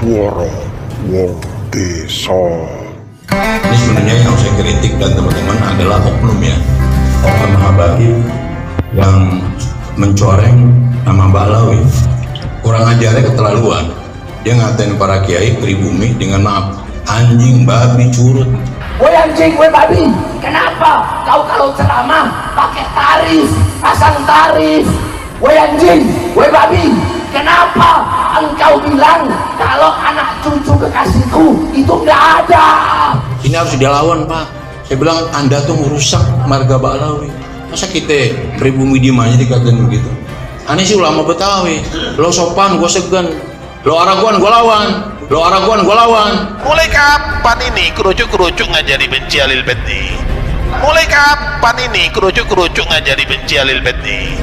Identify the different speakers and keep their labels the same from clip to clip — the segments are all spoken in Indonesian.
Speaker 1: Suara Wong Desa.
Speaker 2: Ini sebenarnya yang saya kritik dan teman-teman adalah oknum ya, oknum Habib yang mencoreng nama Mbak Lawi. Kurang ajarnya keterlaluan. Dia ngatain para kiai pribumi dengan maaf, anjing, babi, curut.
Speaker 3: Woi anjing, woi babi, kenapa kau kalau ceramah pakai tarif, pasang tarif? Woi anjing, woi babi, kenapa engkau bilang kalau anak cucu kekasihku itu nggak ada?
Speaker 2: Ini harus dilawan Pak. Saya bilang Anda tuh merusak marga Mbak Lawi. Masa kita pribumi diem aja dikatain begitu? Aneh sih ulama Betawi. Lo sopan, gue segan. Lo Araguan, gue lawan. Lo Araguan, gue lawan.
Speaker 4: Mulai kapan ini kerucuk-kerucuk ngajari benci Alil Bedi? Mulai kapan ini kerucuk-kerucuk ngajari benci Alil Bedi?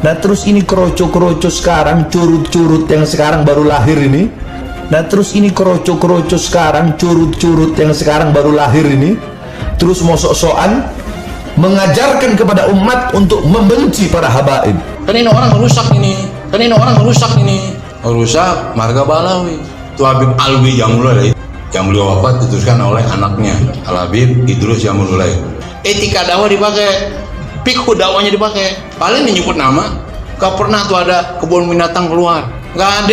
Speaker 5: Nah terus ini kerucuk-kerucuk sekarang, curut-curut yang sekarang baru lahir ini. Nah terus ini kerucuk-kerucuk sekarang, curut-curut yang sekarang baru lahir ini. Terus mau sok-sokan mengajarkan kepada umat untuk membenci para habaib.
Speaker 2: Kan ini orang merusak ini. Merusak marga Balawi. Itu Habib Alwi Jamulai yang beliau wafat diteruskan oleh anaknya Al Habib Idrus Jamulai. Etika dakwah dipakai, fikih dakwahnya dipakai. Paling menyebut nama, gak pernah tuh ada kebun binatang keluar. Gak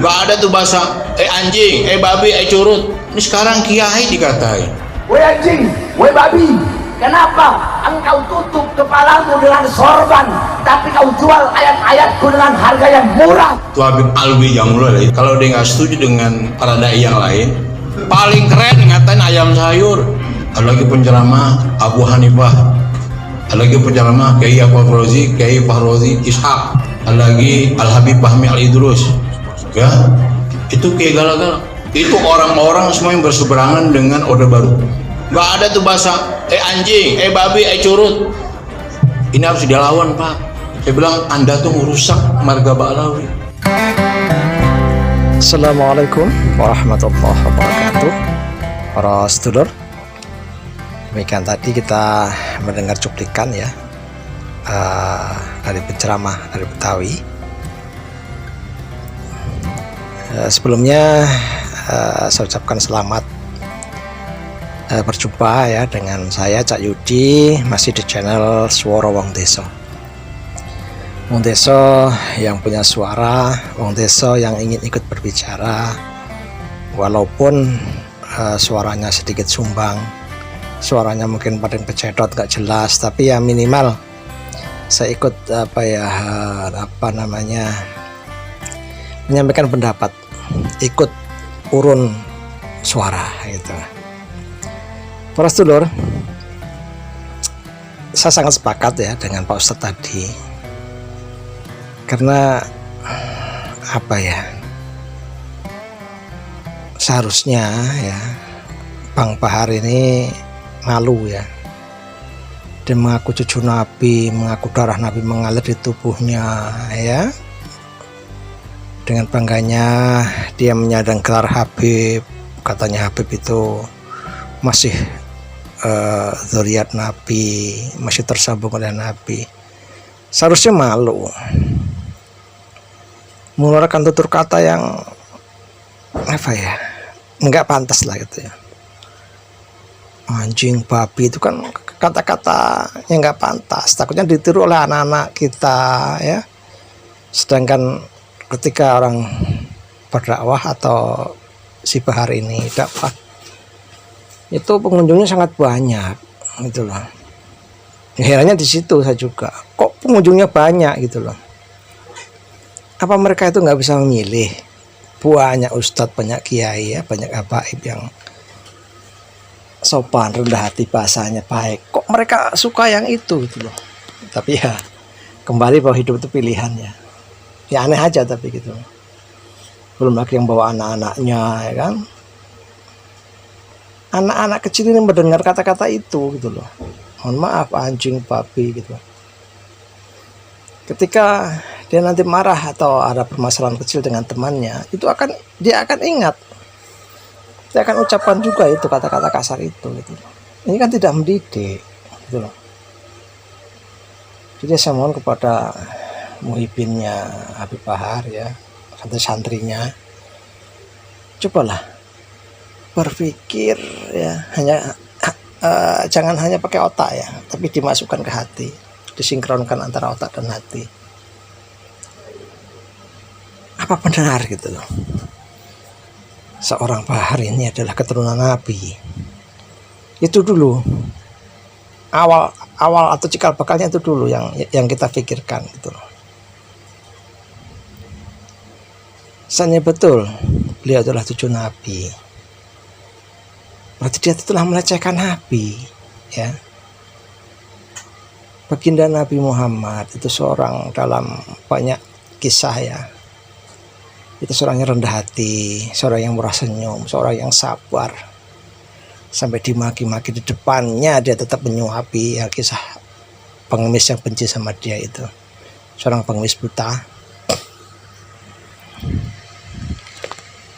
Speaker 2: ada tuh bahasa anjing, babi, curut. Ini sekarang kiai dikatain.
Speaker 3: Woi anjing, woi babi, kenapa engkau tutup kepalamu dengan sorban, tapi kau jual ayat-ayatku dengan harga yang murah?
Speaker 2: Itu Habib Alwi Jamulai. Kalau dia nggak setuju dengan para dai yang lain, paling keren ngatain ayam sayur. Ada lagi penceramah Abu Hanifah, ada lagi penceramah Kiai Fahrozi, Kiai Fahrozi Ishaq, ada lagi Al Habib Fahmi Al Idrus. Ya, itu kayak gala-gala. Itu orang-orang semua yang berseberangan dengan Orde Baru. Gak ada tuh bahasa anjing, babi, curut. Ini harus dilawan Pak. Saya bilang Anda tuh merusak marga Ba'lawi.
Speaker 6: Assalamualaikum warahmatullahi wabarakatuh. Para sedulur, demikian tadi kita mendengar cuplikan ya dari penceramah dari Betawi. Sebelumnya saya ucapkan selamat berjumpa ya dengan saya Cak Yudi, masih di channel Suara Wong Desa. Wong Desa yang punya suara, Wong Desa yang ingin ikut berbicara, walaupun suaranya sedikit sumbang, suaranya mungkin pada kecedot gak jelas, tapi ya minimal saya ikut menyampaikan pendapat, ikut urun suara gitu. Para sedulur, saya sangat sepakat ya dengan Pak Ustadz tadi, karena seharusnya ya Bang Bahar ini malu ya, dia mengaku cucu Nabi, mengaku darah Nabi mengalir di tubuhnya ya. Dengan bangganya dia menyandang gelar Habib, katanya Habib itu masih zuriat Nabi, masih tersambung oleh Nabi. Seharusnya malu mengeluarkan tutur kata yang nggak pantas lah gitu ya. Anjing, babi itu kan kata-kata yang nggak pantas, takutnya ditiru oleh anak-anak kita ya. Sedangkan ketika orang berdakwah atau si Bahar ini dakwah, itu pengunjungnya sangat banyak gitu loh. Herannya di situ saya juga, kok pengunjungnya banyak gitu loh. Apa mereka itu nggak bisa memilih? Banyak ustadz, banyak kiai ya, banyak habaib yang sopan, rendah hati, bahasanya baik. Kok mereka suka yang itu gitu loh. Tapi ya kembali bahwa hidup itu pilihan ya. Ya aneh aja tapi gitu. Belum lagi yang bawa anak-anaknya ya kan. Anak-anak kecil ini mendengar kata-kata itu gitu loh. Mohon maaf, anjing, babi gitu. Ketika dia nanti marah atau ada permasalahan kecil dengan temannya, dia akan ingat. Dia akan ucapkan juga itu kata-kata kasar itu gitu. Ini kan tidak mendidik gitu loh. Jadi saya mohon kepada muhibinnya Habib Bahar ya, santrinya, cobalah berpikir ya, jangan hanya pakai otak ya, tapi dimasukkan ke hati, disinkronkan antara otak dan hati. Apa benar gitu loh, seorang Bahar ini adalah keturunan Nabi? Itu dulu awal atau cikal bakalnya, itu dulu yang kita pikirkan gitu loh. Seandainya betul beliau adalah cucu Nabi, berarti dia telah melecehkan Nabi ya. Baginda Nabi Muhammad itu seorang, dalam banyak kisah ya, itu seorang yang rendah hati, seorang yang murah senyum, seorang yang sabar. Sampai dimaki-maki di depannya dia tetap menyuapi ya, kisah pengemis yang benci sama dia itu, seorang pengemis buta.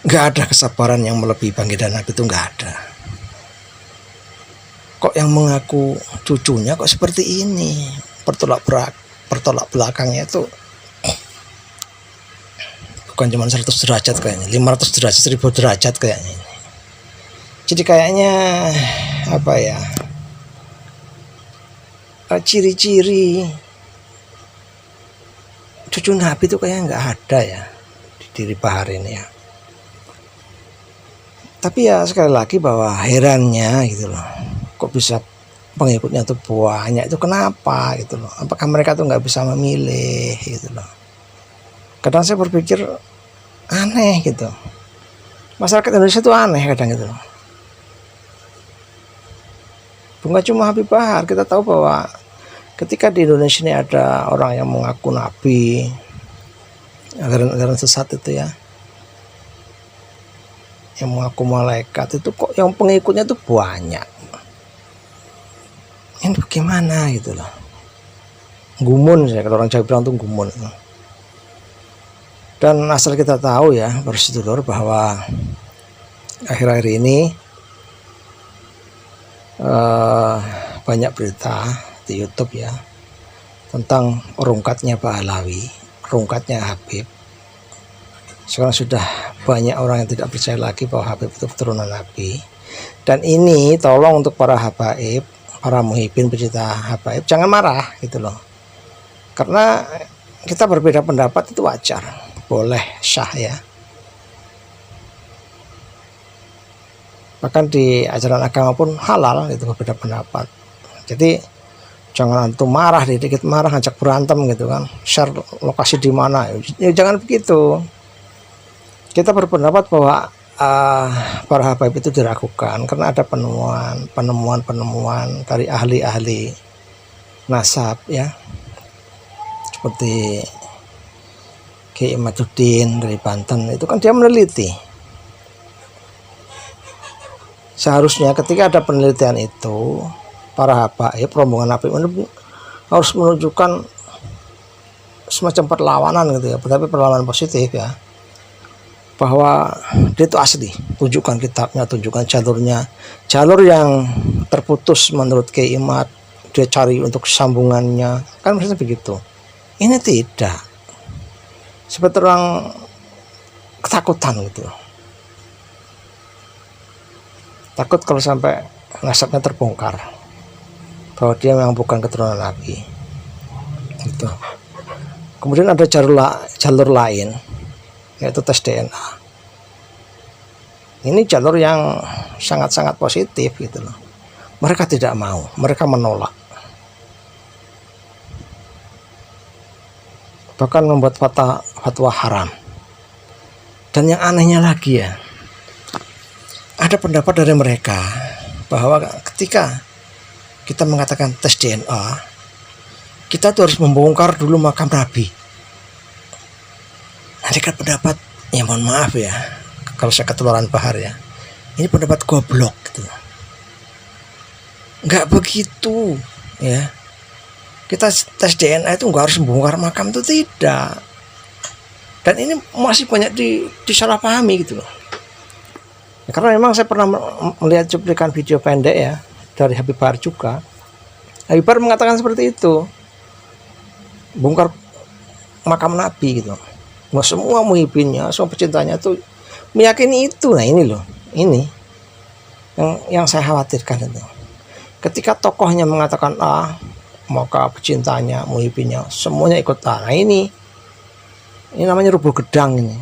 Speaker 6: Gak ada kesabaran yang melebihi baginda Nabi itu, gak ada. Kok yang mengaku cucunya kok seperti ini, bertolak belakangnya itu bukan cuma 100 derajat kayaknya, 500 derajat, 1000 derajat kayaknya ini. Jadi kayaknya apa ya, ciri-ciri cucu Nabi itu kayaknya nggak ada ya di diri Bahar ini ya. Tapi ya sekali lagi bahwa herannya gitu loh, kok bisa pengikutnya tuh banyak, itu kenapa gitu loh? Apakah mereka tuh nggak bisa memilih gitu loh? Kadang saya berpikir aneh gitu, masyarakat Indonesia tuh aneh kadang gitu loh. Bukan cuma Habib Bahar, kita tahu bahwa ketika di Indonesia ini ada orang yang mengaku Nabi, aliran sesat itu ya, yang mengaku malaikat, itu kok yang pengikutnya tuh banyak. Ini bagaimana gitu loh? Gumun ya, kalau orang Jawa bilang tuh gumun. Dan asal kita tahu ya, bersedulur, bahwa akhir-akhir ini banyak berita di YouTube ya tentang rungkatnya Pahlawi, rungkatnya Habib. Sekarang sudah banyak orang yang tidak percaya lagi bahwa Habib itu keturunan Nabi. Dan ini tolong untuk para habaib, para muhibin pecinta habaib, jangan marah gitu loh. Karena kita berbeda pendapat itu wajar, boleh, syah ya. Bahkan di ajaran agama pun halal itu berbeda pendapat. Jadi jangan antum marah, dikit marah ngajak berantem gitu kan, share lokasi di mana ya, jangan begitu. Kita berpendapat bahwa para habaib itu diragukan karena ada penemuan dari ahli-ahli nasab ya, seperti Kiai Imaduddin dari Banten, itu kan dia meneliti. Seharusnya ketika ada penelitian itu, para habaib, rombongan Habib harus menunjukkan semacam perlawanan gitu ya, tapi perlawanan positif ya, bahwa dia itu asli, tunjukkan kitabnya, tunjukkan jalurnya, jalur yang terputus menurut Kiai Imad, dia cari untuk sambungannya, kan maksudnya begitu. Ini tidak, seperti orang ketakutan gitu, takut kalau sampai nasabnya terbongkar bahwa dia memang bukan keturunan Nabi gitu. Kemudian ada jalur lain, yaitu tes DNA. Ini jalur yang sangat-sangat positif gitu loh. Mereka tidak mau, mereka menolak, bahkan membuat fatwa haram. Dan yang anehnya lagi ya, ada pendapat dari mereka bahwa ketika kita mengatakan tes DNA, kita tuh harus membongkar dulu makam Nabi. Mereka pendapat, ya mohon maaf ya, kalau saya ketularan Bahar ya, ini pendapat goblok gitu. Nggak begitu ya. Kita tes DNA itu nggak harus membongkar makam, itu tidak. Dan ini masih banyak disalahpahami gitu loh. Karena memang saya pernah melihat cuplikan video pendek ya dari Habib Bahar juga. Habib Bahar mengatakan seperti itu, bongkar makam Nabi gitu. Semua muhibinnya, semua pecintanya itu meyakini itu. Nah ini loh, ini yang saya khawatirkan itu. Ketika tokohnya mengatakan A, maka pecintanya, muhibinnya, semuanya ikut A. Nah ini namanya rubuh gedang ini.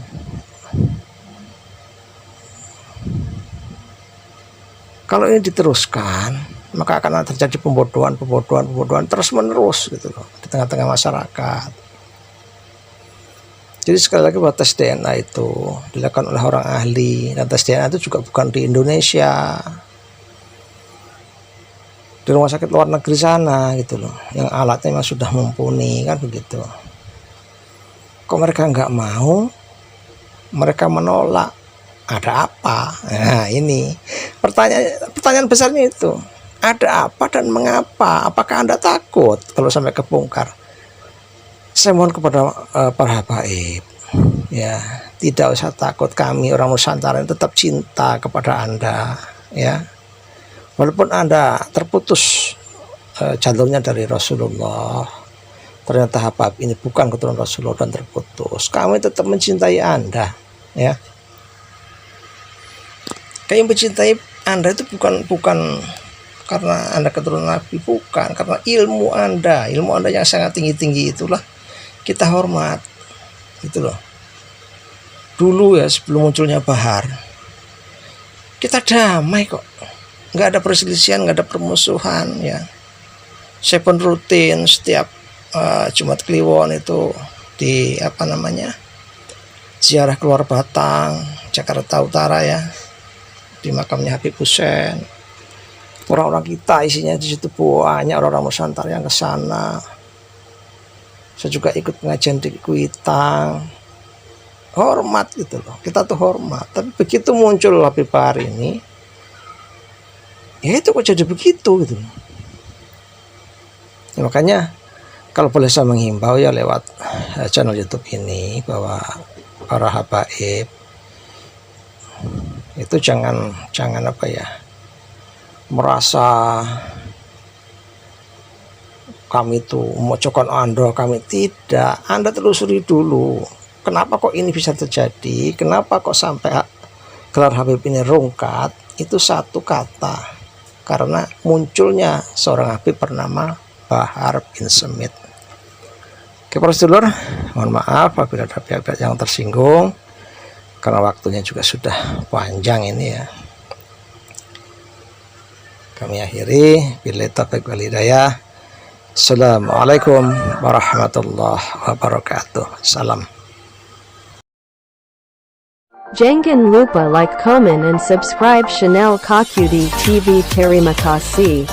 Speaker 6: Kalau ini diteruskan, maka akan terjadi pembodohan terus menerus gitu loh di tengah-tengah masyarakat. Jadi sekali lagi bahwa tes DNA itu dilakukan oleh orang ahli, dan tes DNA itu juga bukan di Indonesia, di rumah sakit luar negeri sana gitu loh, yang alatnya memang sudah mumpuni kan begitu. Kok mereka nggak mau, mereka menolak, ada apa? Nah ini pertanyaan besarnya itu, ada apa dan mengapa? Apakah Anda takut kalau sampai kebongkar? Saya mohon kepada para habaib, ya tidak usah takut, kami orang Nusantara tetap cinta kepada Anda, ya walaupun Anda terputus jalurnya dari Rasulullah, ternyata habab ini bukan keturunan Rasulullah dan terputus, kami tetap mencintai Anda, ya. Kami mencintai Anda itu bukan karena Anda keturunan Nabi, bukan, karena ilmu Anda yang sangat tinggi itulah kita hormat, gitu loh. Dulu ya sebelum munculnya Bahar, kita damai kok, nggak ada perselisihan, nggak ada permusuhan, ya. Saya pun rutin setiap Jumat Kliwon itu di ziarah keluar Batang, Jakarta Utara ya, di makamnya Habib Hussein. Orang-orang kita isinya di situ banyak orang-orang Nusantara yang ke sana. Saya juga ikut pengajian di Kuitang, hormat gitu loh, kita tuh hormat. Tapi begitu muncul Habib Bahar ini, ya itu kok jadi begitu gitu. Ya, makanya kalau boleh saya menghimbau ya lewat channel YouTube ini, bahwa para habaib itu jangan merasa kami itu memojokkan Anda, kami tidak. Anda telusuri dulu, kenapa kok ini bisa terjadi, kenapa kok sampai gelar Habib ini rungkat. Itu satu kata, karena munculnya seorang Habib bernama Bahar bin Smith. Oke para sedulur, mohon maaf apabila ada pihak-pihak yang tersinggung, karena waktunya juga sudah panjang ini ya. Kami akhiri, billahi taufiq wal hidayah. Assalamualaikum warahmatullahi wabarakatuh. Salam.
Speaker 7: Jangan lupa like, comment and subscribe channel Kakudi TV. Terima kasih.